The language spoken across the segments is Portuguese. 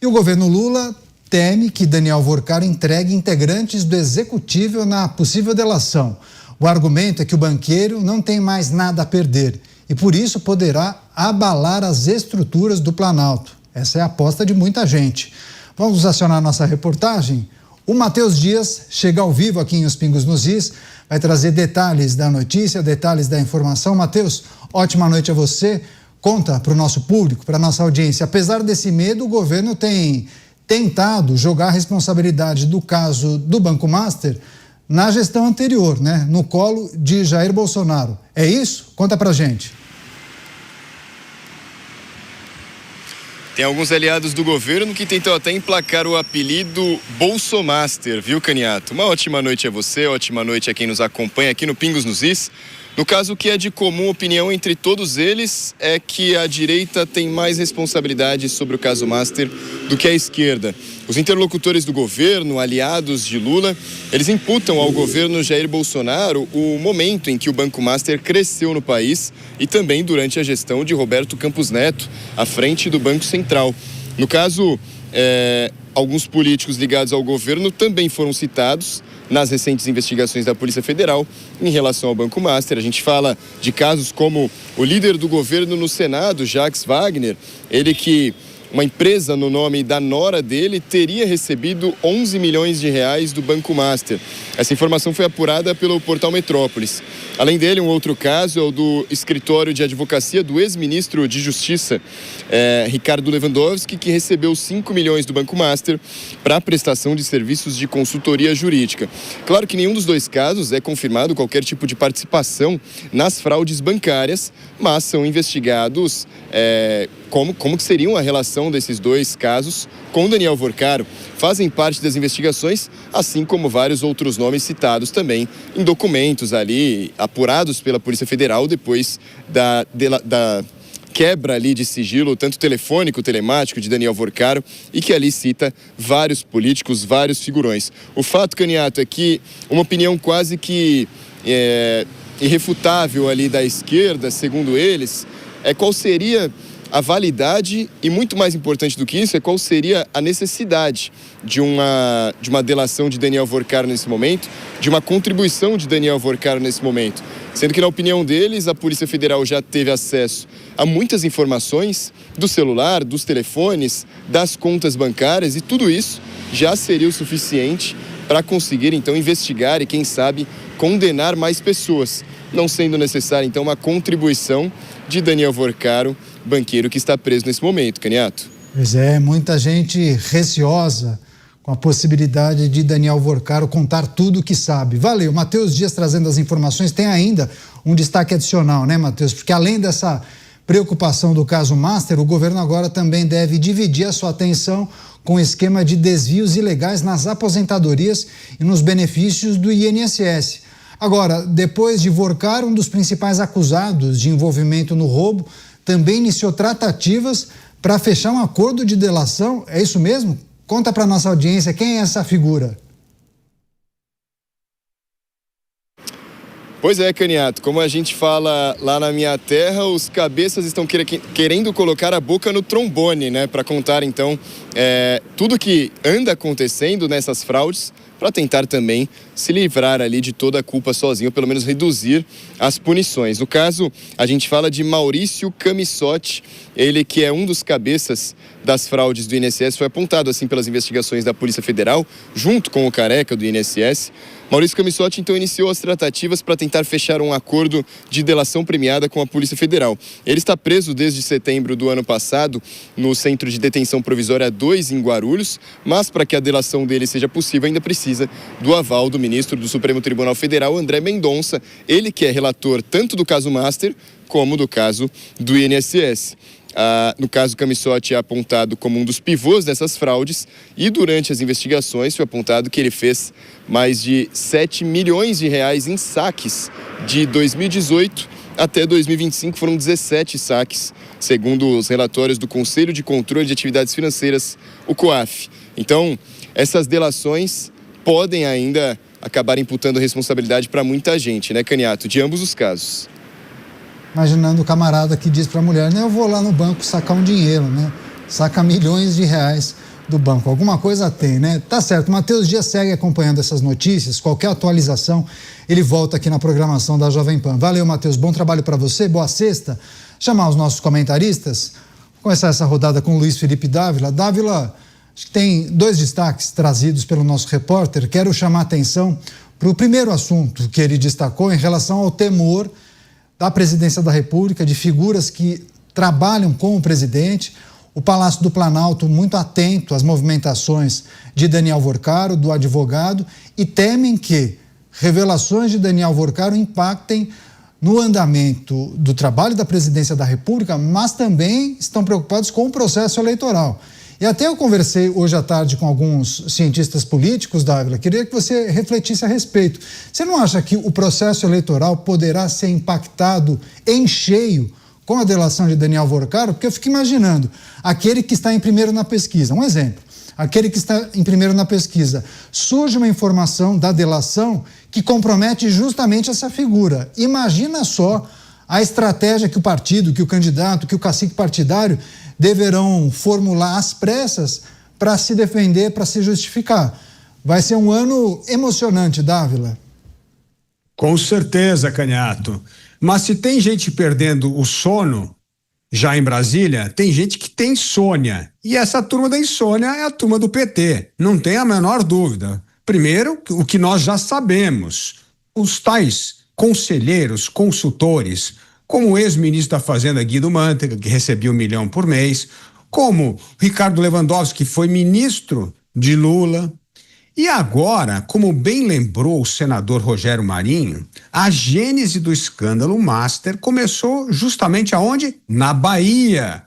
E o governo Lula teme que Daniel Worcar entregue integrantes do executivo na possível delação. O argumento é que o banqueiro não tem mais nada a perder e, por isso, poderá abalar as estruturas do Planalto. Essa é a aposta de muita gente. Vamos acionar nossa reportagem? O Matheus Dias chega ao vivo aqui em Os Pingos nos Is, vai trazer detalhes da notícia, detalhes da informação. Matheus, ótima noite a você. Conta para o nosso público, para a nossa audiência. Apesar desse medo, o governo tem tentado jogar a responsabilidade do caso do Banco Master na gestão anterior, né? No colo de Jair Bolsonaro. É isso? Conta pra gente. Tem alguns aliados do governo que tentam até emplacar o apelido Bolsomaster, viu, Caniato? Uma ótima noite a você, ótima noite a quem nos acompanha aqui no Pingos nos Is. No caso, o que é de comum opinião entre todos eles é que a direita tem mais responsabilidade sobre o caso Master do que a esquerda. Os interlocutores do governo, aliados de Lula, eles imputam ao governo Jair Bolsonaro o momento em que o Banco Master cresceu no país e também durante a gestão de Roberto Campos Neto, à frente do Banco Central. No caso, alguns políticos ligados ao governo também foram citados nas recentes investigações da Polícia Federal em relação ao Banco Master. A gente fala de casos como o líder do governo no Senado, Jacques Wagner, ele que uma empresa no nome da nora dele teria recebido 11 milhões de reais do Banco Master. Essa informação foi apurada pelo portal Metrópolis. Além dele, um outro caso é o do escritório de advocacia do ex-ministro de Justiça, Ricardo Lewandowski, que recebeu 5 milhões do Banco Master para a prestação de serviços de consultoria jurídica. Claro que nenhum dos dois casos é confirmado qualquer tipo de participação nas fraudes bancárias, mas são investigados como que seriam a relação desses dois casos com Daniel Worcar. Fazem parte das investigações, assim como vários outros nomes citados também em documentos ali apurados pela Polícia Federal depois da quebra ali de sigilo, tanto telefônico, telemático de Daniel Worcar, e que ali cita vários políticos, vários figurões. O fato, Caniato, é que uma opinião quase que irrefutável ali da esquerda, segundo eles, é qual seria a validade e, muito mais importante do que isso, é qual seria a necessidade de uma delação de Daniel Worcar nesse momento, de uma contribuição de Daniel Worcar nesse momento. Sendo que, na opinião deles, a Polícia Federal já teve acesso a muitas informações do celular, dos telefones, das contas bancárias, e tudo isso já seria o suficiente para conseguir, então, investigar e, quem sabe, condenar mais pessoas, não sendo necessária, então, uma contribuição de Daniel Worcar, banqueiro que está preso nesse momento, Caniato. Pois é, muita gente receosa com a possibilidade de Daniel Worcar contar tudo o que sabe. Valeu, Matheus Dias trazendo as informações. Tem ainda um destaque adicional, né, Matheus? Porque além dessa preocupação do caso Master, o governo agora também deve dividir a sua atenção com o esquema de desvios ilegais nas aposentadorias e nos benefícios do INSS. Agora, depois de Worcar, um dos principais acusados de envolvimento no roubo, também iniciou tratativas para fechar um acordo de delação. É isso mesmo? Conta para nossa audiência quem é essa figura. Pois é, Caniato, como a gente fala lá na minha terra, os cabeças estão querendo colocar a boca no trombone, né? Para contar, então, tudo que anda acontecendo nessas fraudes, para tentar também se livrar ali de toda a culpa sozinho, ou pelo menos reduzir as punições. No caso, a gente fala de Maurício Camissotti, ele que é um dos cabeças das fraudes do INSS, foi apontado assim pelas investigações da Polícia Federal, junto com o careca do INSS. Maurício Camissotti, então, iniciou as tratativas para tentar fechar um acordo de delação premiada com a Polícia Federal. Ele está preso desde setembro do ano passado no Centro de Detenção Provisória 2, em Guarulhos, mas para que a delação dele seja possível, ainda precisa do aval do ministro do Supremo Tribunal Federal, André Mendonça, ele que é relator tanto do caso Master como do caso do INSS. No caso, Camissotti é apontado como um dos pivôs dessas fraudes e durante as investigações foi apontado que ele fez mais de 7 milhões de reais em saques de 2018 até 2025, foram 17 saques, segundo os relatórios do Conselho de Controle de Atividades Financeiras, o COAF. Então, essas delações podem ainda acabar imputando responsabilidade para muita gente, né, Caniato, de ambos os casos. Imaginando o camarada que diz para a mulher, né, eu vou lá no banco sacar um dinheiro, né? saca milhões de reais do banco. Alguma coisa tem, né? Tá certo. Matheus Dias segue acompanhando essas notícias. Qualquer atualização, ele volta aqui na programação da Jovem Pan. Valeu, Matheus. Bom trabalho para você. Boa sexta. Chamar os nossos comentaristas. Vou começar essa rodada com o Luiz Felipe Dávila. Dávila, acho que tem 2 destaques trazidos pelo nosso repórter. Quero chamar a atenção para o primeiro assunto que ele destacou em relação ao temor da presidência da República, de figuras que trabalham com o presidente. O Palácio do Planalto muito atento às movimentações de Daniel Vorcaro, do advogado, e temem que revelações de Daniel Vorcaro impactem no andamento do trabalho da presidência da República, mas também estão preocupados com o processo eleitoral. E até eu conversei hoje à tarde com alguns cientistas políticos, Dávila, queria que você refletisse a respeito. Você não acha que o processo eleitoral poderá ser impactado em cheio com a delação de Daniel Vorcaro? Porque eu fico imaginando, aquele que está em primeiro na pesquisa, um exemplo, aquele que está em primeiro na pesquisa, surge uma informação da delação que compromete justamente essa figura. Imagina só a estratégia que o partido, que o candidato, que o cacique partidário deverão formular às pressas para se defender, para se justificar. Vai ser um ano emocionante, Dávila. Com certeza, Canhato. Mas se tem gente perdendo o sono, já em Brasília, tem gente que tem insônia. E essa turma da insônia é a turma do PT. Não tem a menor dúvida. Primeiro, o que nós já sabemos. Os tais conselheiros, consultores, como o ex-ministro da Fazenda Guido Mantega, que recebia 1 milhão por mês, como Ricardo Lewandowski, que foi ministro de Lula. E agora, como bem lembrou o senador Rogério Marinho, a gênese do escândalo Master começou justamente aonde? Na Bahia,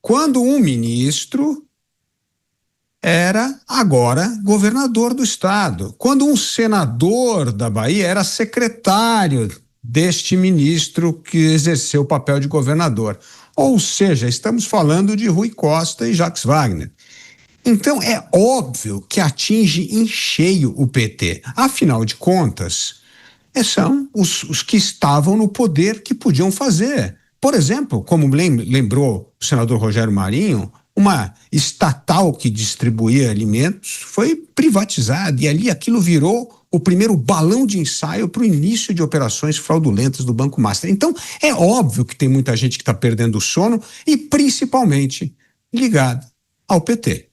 quando um ministro era agora governador do estado, quando um senador da Bahia era secretário deste ministro que exerceu o papel de governador. Ou seja, estamos falando de Rui Costa e Jacques Wagner. Então, é óbvio que atinge em cheio o PT. Afinal de contas, são os que estavam no poder que podiam fazer. Por exemplo, como lembrou o senador Rogério Marinho, uma estatal que distribuía alimentos foi privatizada e ali aquilo virou o primeiro balão de ensaio para o início de operações fraudulentas do Banco Master. Então, é óbvio que tem muita gente que está perdendo o sono e principalmente ligada ao PT.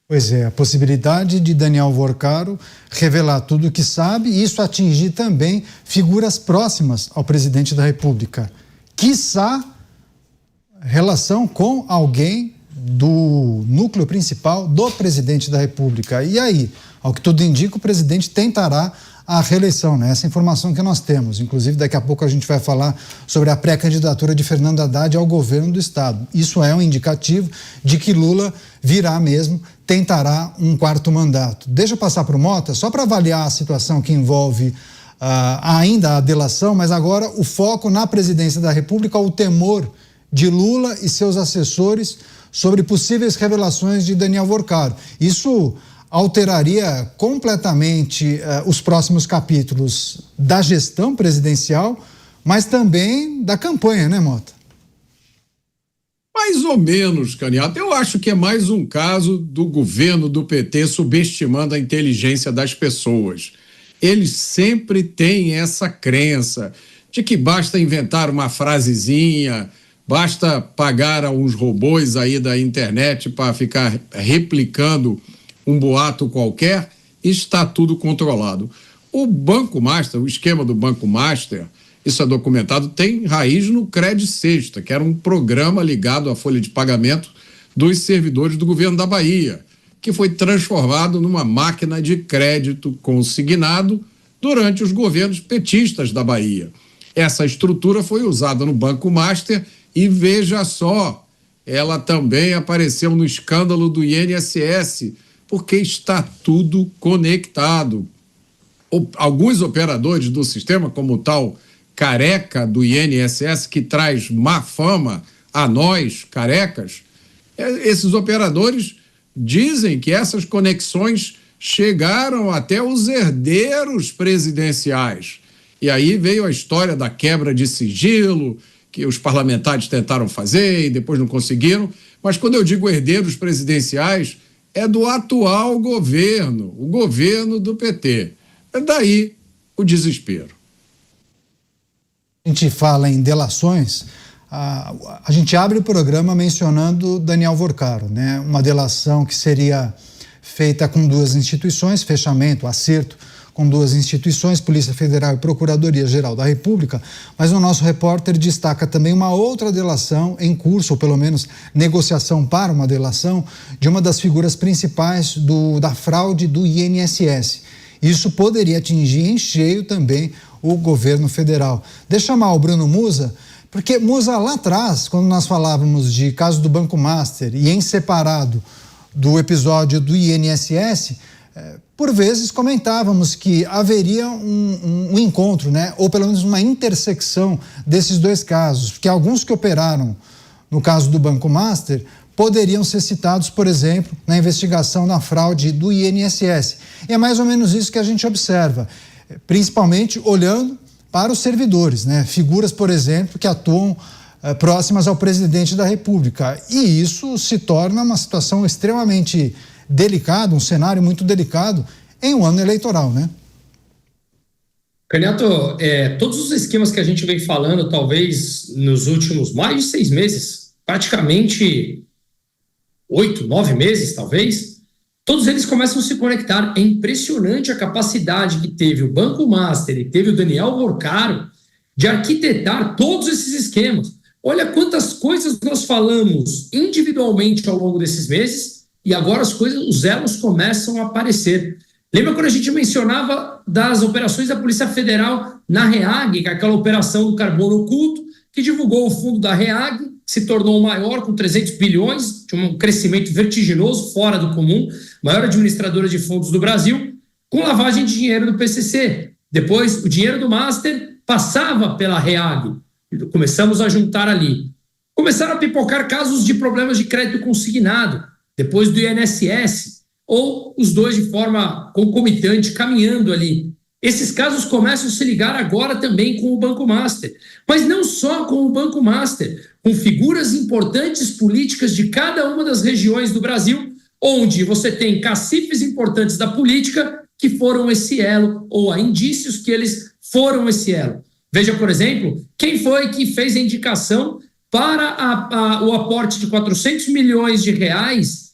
Pois é, a possibilidade de Daniel Vorcaro revelar tudo o que sabe e isso atingir também figuras próximas ao presidente da República. Quiçá relação com alguém do núcleo principal do presidente da República. E aí, ao que tudo indica, o presidente tentará a reeleição, né? Essa informação que nós temos. Inclusive, daqui a pouco a gente vai falar sobre a pré-candidatura de Fernando Haddad ao governo do estado. Isso é um indicativo de que Lula virá mesmo, tentará um 4º mandato. Deixa eu passar para o Mota, só para avaliar a situação que envolve ainda a delação, mas agora o foco na presidência da República, o temor de Lula e seus assessores sobre possíveis revelações de Daniel Vorcaro. Isso alteraria completamente os próximos capítulos da gestão presidencial, mas também da campanha, né, Mota? Mais ou menos, Canhato. Eu acho que é mais um caso do governo do PT subestimando a inteligência das pessoas. Eles sempre têm essa crença de que basta inventar uma frasezinha, basta pagar a uns robôs aí da internet para ficar replicando um boato qualquer, está tudo controlado. O Banco Master, o esquema do Banco Master, isso é documentado, tem raiz no Cred Sexta, que era um programa ligado à folha de pagamento dos servidores do governo da Bahia, que foi transformado numa máquina de crédito consignado durante os governos petistas da Bahia. Essa estrutura foi usada no Banco Master e, veja só, ela também apareceu no escândalo do INSS, porque está tudo conectado. Alguns operadores do sistema, como o tal Careca do INSS, que traz má fama a nós, carecas, esses operadores dizem que essas conexões chegaram até os herdeiros presidenciais. E aí veio a história da quebra de sigilo, que os parlamentares tentaram fazer e depois não conseguiram, Mas quando eu digo herdeiros presidenciais, é do atual governo, o governo do PT. É daí o desespero. A gente fala em delações, a gente abre o programa mencionando Daniel Vorcaro, né? Uma delação que seria feita com duas instituições, fechamento, acerto com duas instituições, Polícia Federal e Procuradoria-Geral da República, mas o nosso repórter destaca também uma outra delação em curso, ou pelo menos negociação para uma delação, de uma das figuras principais da fraude do INSS. Isso poderia atingir em cheio também o governo federal. Deixa eu chamar o Bruno Musa, porque, Musa, lá atrás, quando nós falávamos de caso do Banco Master e em separado do episódio do INSS, por vezes comentávamos que haveria um encontro, né? Ou pelo menos uma intersecção desses dois casos, porque alguns que operaram no caso do Banco Master poderiam ser citados, por exemplo, na investigação na fraude do INSS. E é mais ou menos isso que a gente observa, principalmente olhando para os servidores, né? Figuras, por exemplo, que atuam próximas ao presidente da República. E isso se torna uma situação extremamente delicada, um cenário muito delicado em um ano eleitoral, né? Canhato, todos os esquemas que a gente vem falando, talvez nos últimos mais de 6 meses, praticamente 8, 9 meses, talvez, todos eles começam a se conectar. É impressionante a capacidade que teve o Banco Master e teve o Daniel Vorcaro de arquitetar todos esses esquemas. Olha quantas coisas nós falamos individualmente ao longo desses meses e agora os elos começam a aparecer. Lembra quando a gente mencionava das operações da Polícia Federal na REAG, que é aquela operação do carbono oculto, que divulgou o fundo da REAG, se tornou o maior, com 300 bilhões, de um crescimento vertiginoso, fora do comum, maior administradora de fundos do Brasil, com lavagem de dinheiro do PCC. Depois, o dinheiro do Master passava pela REAG. Começamos a juntar ali. Começaram a pipocar casos de problemas de crédito consignado, depois do INSS, ou os dois de forma concomitante, caminhando ali. Esses casos começam a se ligar agora também com o Banco Master. Mas não só com o Banco Master, com figuras importantes políticas de cada uma das regiões do Brasil, onde você tem cacifes importantes da política que foram esse elo, ou há indícios que eles foram esse elo. Veja, por exemplo, quem foi que fez a indicação para o aporte de 400 milhões de reais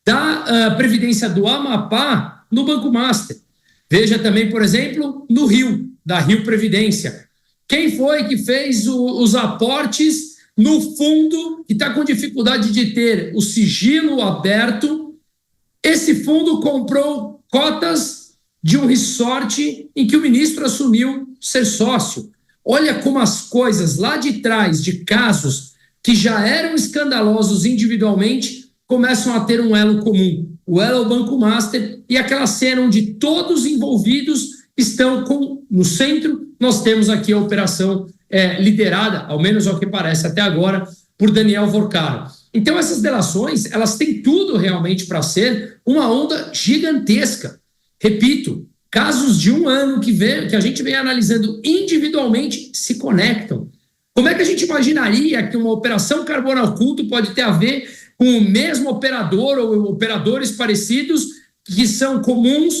da Previdência do Amapá no Banco Master. Veja também, por exemplo, no Rio, da Rio Previdência. Quem foi que fez os aportes no fundo que está com dificuldade de ter o sigilo aberto? Esse fundo comprou cotas de um resort em que o ministro assumiu ser sócio. Olha como as coisas lá de trás, de casos que já eram escandalosos individualmente, começam a ter um elo comum. O elo é o Banco Master e aquela cena onde todos envolvidos estão no centro. Nós temos aqui a operação liderada, ao menos ao que parece até agora, por Daniel Vorcaro. Então essas delações, elas têm tudo realmente para ser uma onda gigantesca. Repito, casos de um ano que a gente vem analisando individualmente se conectam. Como é que a gente imaginaria que uma operação carbono oculto pode ter a ver com o mesmo operador ou operadores parecidos que são comuns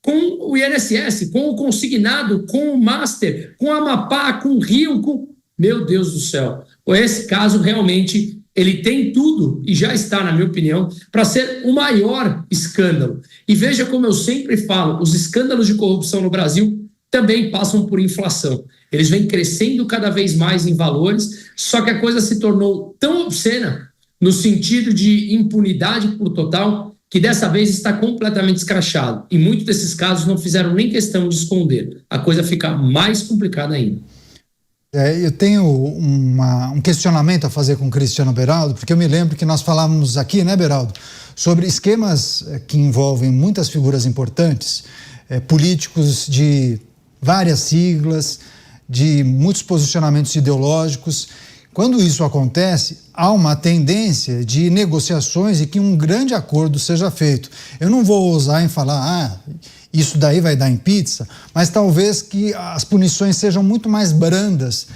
com o INSS, com o consignado, com o Master, com o Amapá, com o Rio, com... Meu Deus do céu. Esse caso realmente ele tem tudo e já está, na minha opinião, para ser o maior escândalo. E veja como eu sempre falo, os escândalos de corrupção no Brasil também passam por inflação. Eles vêm crescendo cada vez mais em valores, só que a coisa se tornou tão obscena no sentido de impunidade por total, que dessa vez está completamente escrachado. E muitos desses casos não fizeram nem questão de esconder. A coisa fica mais complicada ainda. Eu tenho um questionamento a fazer com o Cristiano Beraldo, porque eu me lembro que nós falávamos aqui, né, Beraldo, sobre esquemas que envolvem muitas figuras importantes, políticos de várias siglas, de muitos posicionamentos ideológicos. Quando isso acontece, há uma tendência de negociações e que um grande acordo seja feito. Eu não vou ousar em falar, isso daí vai dar em pizza, mas talvez que as punições sejam muito mais brandas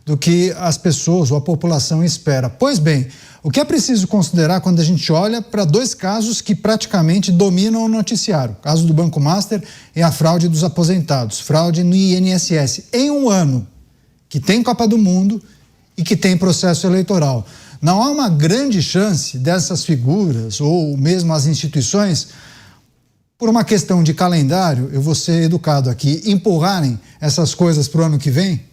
do que as pessoas ou a população espera. Pois bem, o que é preciso considerar quando a gente olha para dois casos que praticamente dominam o noticiário? O caso do Banco Master e a fraude dos aposentados, fraude no INSS, em um ano que tem Copa do Mundo e que tem processo eleitoral. Não há uma grande chance dessas figuras ou mesmo as instituições, por uma questão de calendário, eu vou ser educado aqui, empurrarem essas coisas para o ano que vem?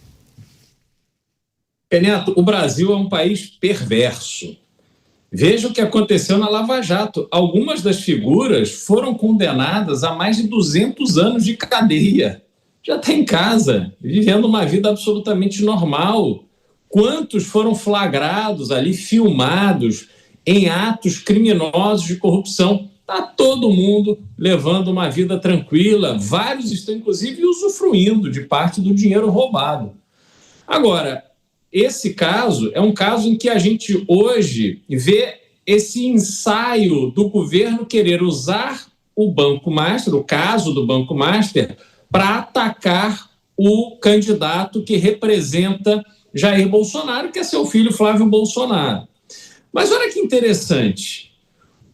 Neto, o Brasil é um país perverso. Veja o que aconteceu na Lava Jato. Algumas das figuras foram condenadas a mais de 200 anos de cadeia. Já está em casa, vivendo uma vida absolutamente normal. Quantos foram flagrados ali, filmados em atos criminosos de corrupção? Está todo mundo levando uma vida tranquila. Vários estão, inclusive, usufruindo de parte do dinheiro roubado. Agora, esse caso é um caso em que a gente hoje vê esse ensaio do governo querer usar o Banco Master, o caso do Banco Master, para atacar o candidato que representa Jair Bolsonaro, que é seu filho Flávio Bolsonaro. Mas olha que interessante,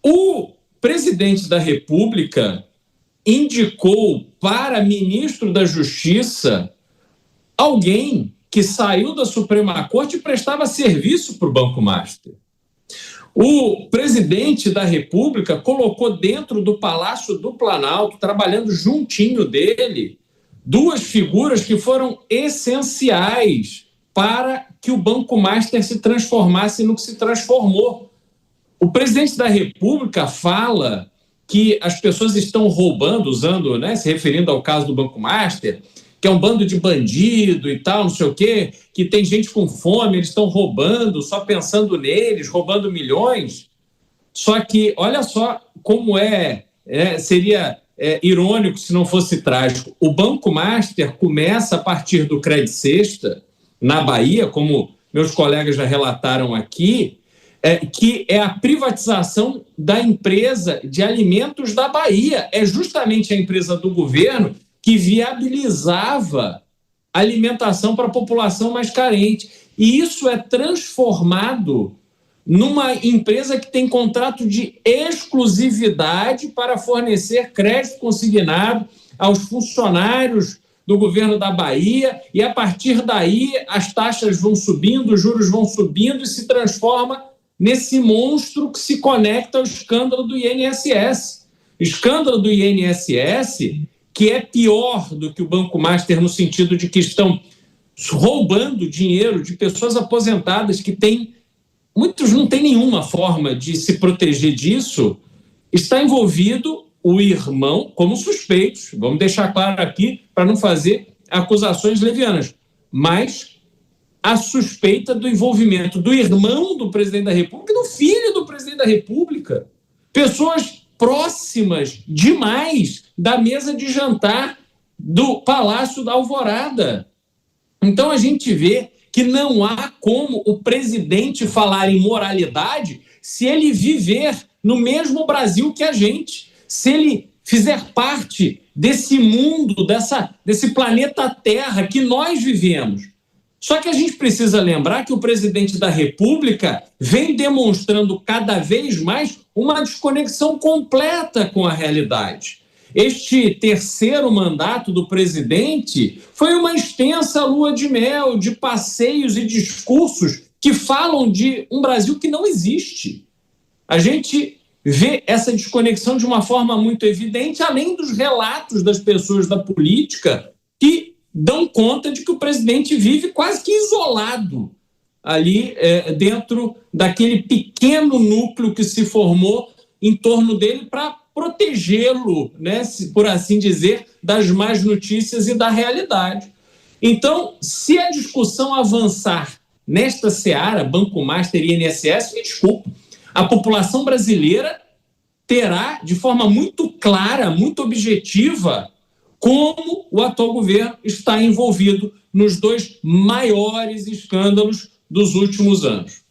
o presidente da República indicou para ministro da Justiça alguém que saiu da Suprema Corte e prestava serviço para o Banco Master. O presidente da República colocou dentro do Palácio do Planalto, trabalhando juntinho dele, duas figuras que foram essenciais para que o Banco Master se transformasse no que se transformou. O presidente da República fala que as pessoas estão roubando, usando, se referindo ao caso do Banco Master, que é um bando de bandido e tal, não sei o quê, que tem gente com fome, eles estão roubando, só pensando neles, roubando milhões. Só que, olha só como seria irônico se não fosse trágico. O Banco Master começa a partir do Credit Sexta, na Bahia, como meus colegas já relataram aqui, que é a privatização da empresa de alimentos da Bahia. É justamente a empresa do governo que viabilizava alimentação para a população mais carente. E isso é transformado numa empresa que tem contrato de exclusividade para fornecer crédito consignado aos funcionários do governo da Bahia, e a partir daí as taxas vão subindo, os juros vão subindo e se transforma nesse monstro que se conecta ao escândalo do INSS. O escândalo do INSS, que é pior do que o Banco Master no sentido de que estão roubando dinheiro de pessoas aposentadas que muitos não têm nenhuma forma de se proteger disso, está envolvido o irmão como suspeitos. Vamos deixar claro aqui para não fazer acusações levianas, mas a suspeita do envolvimento do irmão do presidente da República e do filho do presidente da República. Pessoas próximas demais da mesa de jantar do Palácio da Alvorada. Então a gente vê que não há como o presidente falar em moralidade se ele viver no mesmo Brasil que a gente, se ele fizer parte desse mundo, desse planeta Terra que nós vivemos. Só que a gente precisa lembrar que o presidente da República vem demonstrando cada vez mais uma desconexão completa com a realidade. Este terceiro mandato do presidente foi uma extensa lua de mel, de passeios e discursos que falam de um Brasil que não existe. A gente vê essa desconexão de uma forma muito evidente, além dos relatos das pessoas da política que dão conta de que o presidente vive quase que isolado ali dentro daquele pequeno núcleo que se formou em torno dele para protegê-lo, por assim dizer, das más notícias e da realidade. Então, se a discussão avançar nesta seara, Banco Master e INSS, me desculpe, a população brasileira terá, de forma muito clara, muito objetiva, como o atual governo está envolvido nos dois maiores escândalos dos últimos anos.